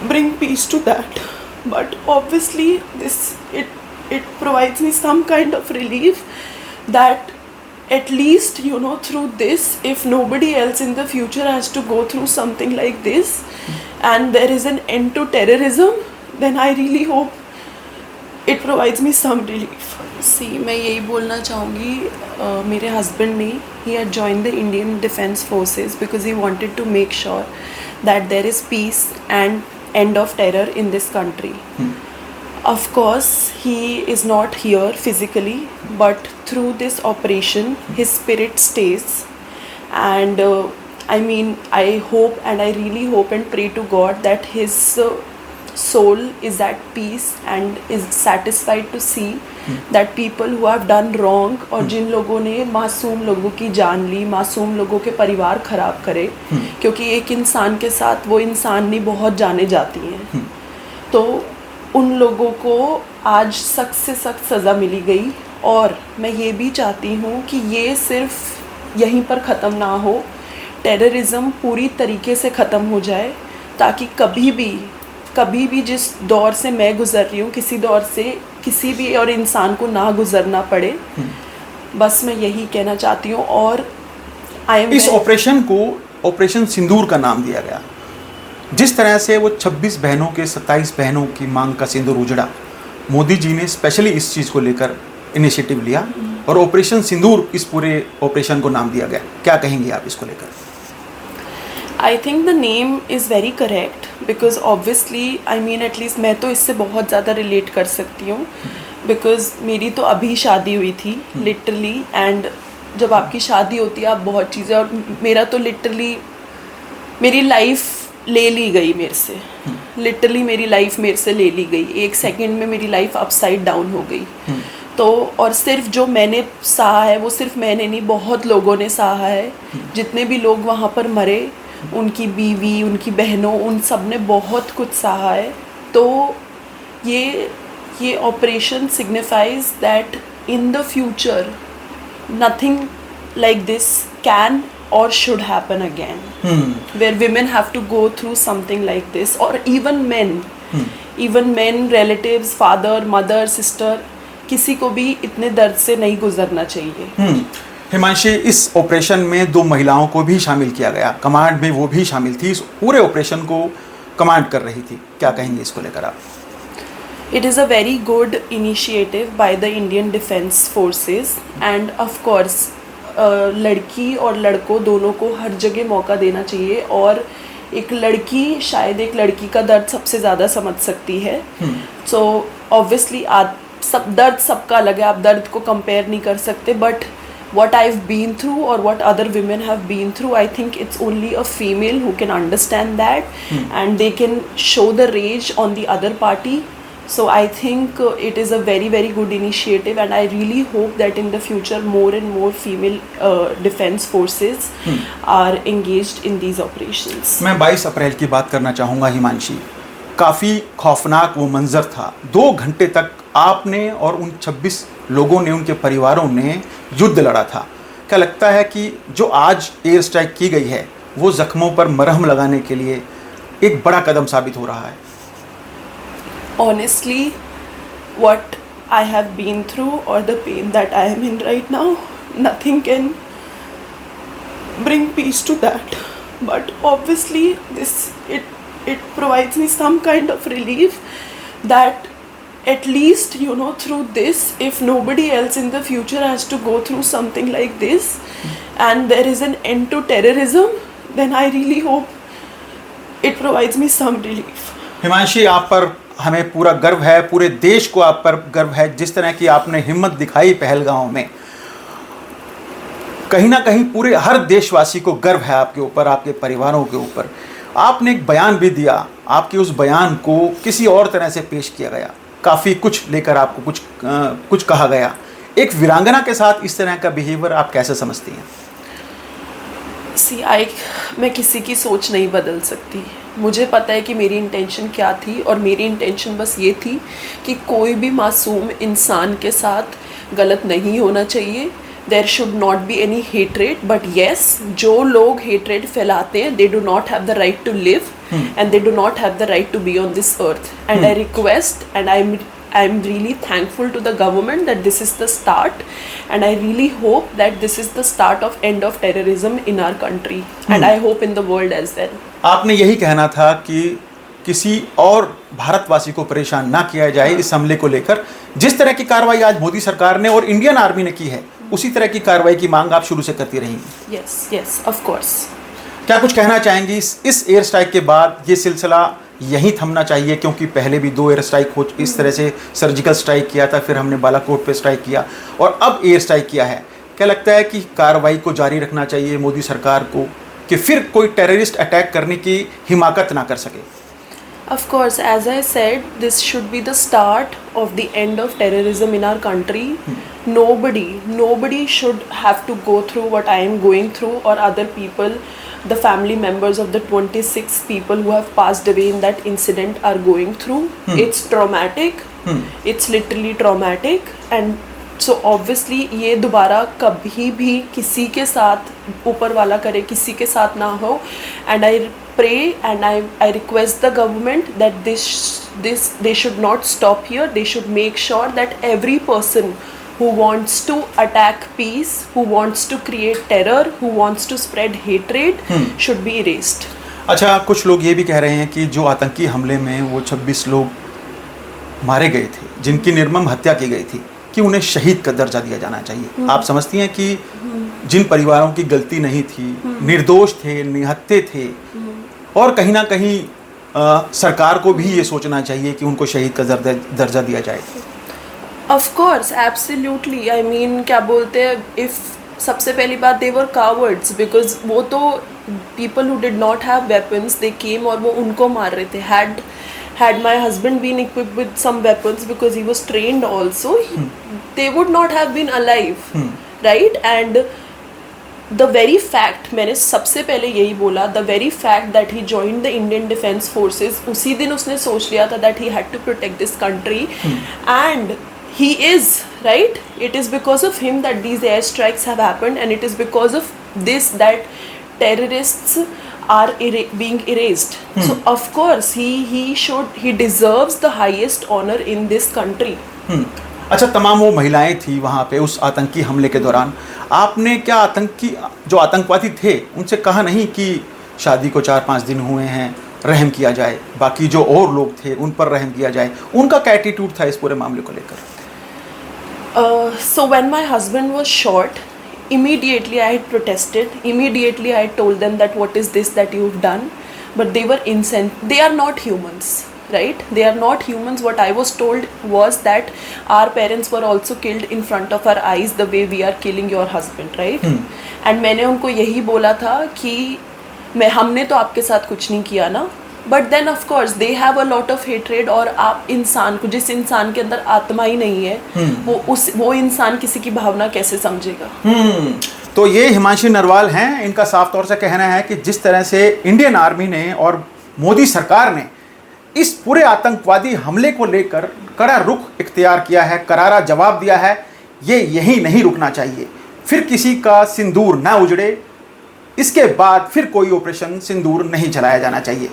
bring peace to that. But obviously it provides me some kind of relief that at least through this, if nobody else in the future has to go through something like this and there is an end to terrorism, then I really hope it provides me some relief. See, मैं यही बोलना चाहूँगी, मेरे husband ने he had joined the Indian Defence Forces because he wanted to make sure that there is peace and end of terror in this country. Of course, he is not here physically, but through this operation, his spirit stays. And I hope and I really hope and pray to God that his soul is at peace and is satisfied to see that people who have done wrong, और जिन लोगों ने मासूम लोगों की जान ली, मासूम लोगों के परिवार ख़राब करे, क्योंकि एक इंसान के साथ वो इंसान नहीं, बहुत जाने जाती हैं, तो उन लोगों को आज सख्त से सख्त सज़ा मिली गई. और मैं ये भी चाहती हूँ कि ये सिर्फ यहीं पर ख़त्म ना हो, टेररिज़म पूरी तरीके से ख़त्म हो जाए, ताकि कभी भी जिस दौर से मैं गुज़र रही हूँ, किसी दौर से किसी भी और इंसान को ना गुज़रना पड़े. बस मैं यही कहना चाहती हूँ. और इस ऑपरेशन को ऑपरेशन सिंदूर का नाम दिया गया. जिस तरह से वो 26 बहनों के 27 बहनों की मांग का सिंदूर उजड़ा, मोदी जी ने स्पेशली इस चीज़ को लेकर इनिशिएटिव लिया और ऑपरेशन सिंदूर इस पूरे ऑपरेशन को नाम दिया गया. क्या कहेंगे आप इसको लेकर? I think the name is very correct because obviously at least मैं तो इससे बहुत ज़्यादा रिलेट कर सकती हूँ, because मेरी तो अभी शादी हुई थी लिटरली. एंड जब आपकी शादी होती है आप बहुत चीज़ें, और मेरा तो लिटरली मेरी लाइफ ले ली गई मेरे से, लिटरली मेरी लाइफ मेरे से ले ली गई. एक सेकंड में मेरी लाइफ अपसाइड डाउन हो गई. तो और सिर्फ जो मैंने सहा है वो सिर्फ मैंने नहीं, बहुत लोगों ने सहा है. जितने भी लोग वहाँ पर मरे, उनकी बीवी, उनकी बहनों, उन सब ने बहुत कुछ सहा है. तो ये operation signifies that in the future nothing like this can or should happen again, where women have to go through something like this, or even men, relatives, father, mother, sister, किसी को भी इतने दर्द से नहीं गुजरना चाहिए. हिमांशी, इस ऑपरेशन में 2 महिलाओं को भी शामिल किया गया, कमांड में वो भी शामिल थी, इस पूरे ऑपरेशन को कमांड कर रही थी. क्या कहेंगे इसको लेकर आप? It is a very good initiative by the Indian Defence Forces, and of course लड़की और लड़कों दोनों को हर जगह मौका देना चाहिए. और एक लड़की शायद एक लड़की का दर्द सबसे ज़्यादा समझ सकती है. सो ऑब्वियसली सब दर्द सबका अलग है, आप दर्द को कंपेयर नहीं कर सकते. But what I've been through or what other women have been through, I think it's only a female who can understand that, and they can show the rage on the other party. So I think it is a very, very good initiative, and I really hope that in the future more and more female defense forces are engaged in these operations. मैं 22 अप्रैल की बात करना चाहूँगा हिमांशी. काफ़ी खौफनाक वो मंजर था. 2 घंटे तक आपने और उन 26 लोगों ने, उनके परिवारों ने युद्ध लड़ा था. क्या लगता है कि जो आज एयर स्ट्राइक की गई है वो ज़ख्मों पर मरहम लगाने के लिए एक बड़ा कदम साबित हो रहा है? Honestly, what I have been through or the pain that I am in right now, nothing can bring peace to that. But obviously it provides me some kind of relief that at least through this, if nobody else in the future has to go through something like this and there is an end to terrorism, then I really hope it provides me some relief. Himanshi, आप पर हमें पूरा गर्व है, पूरे देश को आप पर गर्व है. जिस तरह की आपने हिम्मत दिखाई पहलगांव में, कहीं ना कहीं पूरे हर देशवासी को गर्व है आपके ऊपर, आपके परिवारों के ऊपर. आपने एक बयान भी दिया, आपके उस बयान को किसी और तरह से पेश किया गया, काफ़ी कुछ लेकर आपको कुछ कहा गया. एक वीरांगना के साथ इस तरह का बिहेवियर आप कैसे समझती हैं? मैं किसी की सोच नहीं बदल सकती. मुझे पता है कि मेरी इंटेंशन क्या थी, और मेरी इंटेंशन बस ये थी कि कोई भी मासूम इंसान के साथ गलत नहीं होना चाहिए. There should not be any hatred. But yes, जो लोग हेट्रेड फैलाते हैं, they do not have the right to live. and they do not have the right to be on this earth. And I request, and I'm really thankful to the government that this is the start, and I really hope that this is the start of end of terrorism in our country, and I hope in the world as well. आपने यही कहना था कि किसी और भारतवासी को परेशान ना किया जाए इस हमले को लेकर। जिस तरह की कार्रवाई आज मोदी सरकार ने और इंडियन आर्मी ने की है, उसी तरह की कार्रवाई की मांग आप शुरू से करती रहेंगी। Yes, of course. क्या कुछ कहना चाहेंगी इस एयर स्ट्राइक के बाद? ये सिलसिला यहीं थमना चाहिए, क्योंकि पहले भी 2 एयर स्ट्राइक हो इस तरह से सर्जिकल स्ट्राइक किया था, फिर हमने बालाकोट पे स्ट्राइक किया और अब एयर स्ट्राइक किया है। क्या लगता है कि कार्रवाई को जारी रखना चाहिए मोदी सरकार को, कि फिर कोई टेररिस्ट अटैक करने की हिमाकत ना कर सके? Of course, as I said, this should be the start of the end of terrorism in our country. Nobody should have to go through what I am going through, or other people, the family members of the 26 people who have passed away in that incident are going through. It's traumatic. It's literally traumatic, and so obviously ये दोबारा कभी भी किसी के साथ ऊपर वाला करे किसी के साथ ना हो। And I pray and I request the government that this they should not stop here. They should make sure that every person who wants to attack peace, who wants to create terror, who wants to spread hatred should be erased. अच्छा, कुछ लोग ये भी कह रहे हैं कि जो आतंकी हमले में वो 26 लोग मारे गए थे, जिनकी निर्मम हत्या की गई थी, कि उन्हें शहीद का दर्जा दिया जाना चाहिए। आप समझती हैं कि जिन परिवारों की गलती नहीं थी, निर्दोष थे, निहत्थे थे, और कहीं ना कहीं सरकार को भी ये सोचना चाहिए कि उनको शहीद का दर्जा दिया जाए? Of course, absolutely. I mean, क्या बोलते हैं, if सबसे पहली बात they were cowards, because वो तो people who did not have weapons, they came और वो उनको मार रहे थे। Had my husband been equipped with some weapons, because he was trained also, they would not have been alive, right? And the very fact, मैंने सबसे पहले यही बोला, the very fact that he joined the Indian Defence Forces, उसी दिन उसने सोच लिया था that he had to protect this country, and he is, right? It is because of him that these airstrikes have happened, and it is because of this that terrorists are being erased. So of course he deserves the highest honor in this country. अच्छा, तमाम वो महिलाएं थी वहाँ पे उस आतंकी हमले के दौरान, आपने क्या जो आतंकवादी थे उनसे कहा नहीं कि शादी को 4-5 दिन हुए हैं, रहम किया जाए, बाकी जो और लोग थे उन पर रहम किया जाए? उनका क्या एटीट्यूड था इस पूरे मामले को लेकर? So when my husband was shot, immediately I had protested. Immediately I told them that what is this that you've done? But they were incensed. They are not humans, right? They are not humans. What I was told was that our parents were also killed in front of our eyes the way we are killing your husband, right? And मैंने उनको यही बोला था कि हमने तो आपके साथ कुछ नहीं किया ना, but then of course they have a lot of hatred. और आप इंसान को, जिस इंसान के अंदर आत्मा ही नहीं है, वो इंसान किसी की भावना कैसे समझेगा? तो ये हिमांशी नरवाल हैं, इनका साफ तौर से कहना है कि जिस तरह से इंडियन आर्मी ने और मोदी सरकार ने इस पूरे आतंकवादी हमले को लेकर कड़ा रुख इख्तियार किया है, करारा जवाब दिया है, ये यहीं नहीं रुकना चाहिए। फिर किसी का सिंदूर ना उजड़े, इसके बाद फिर कोई ऑपरेशन सिंदूर नहीं चलाया जाना चाहिए।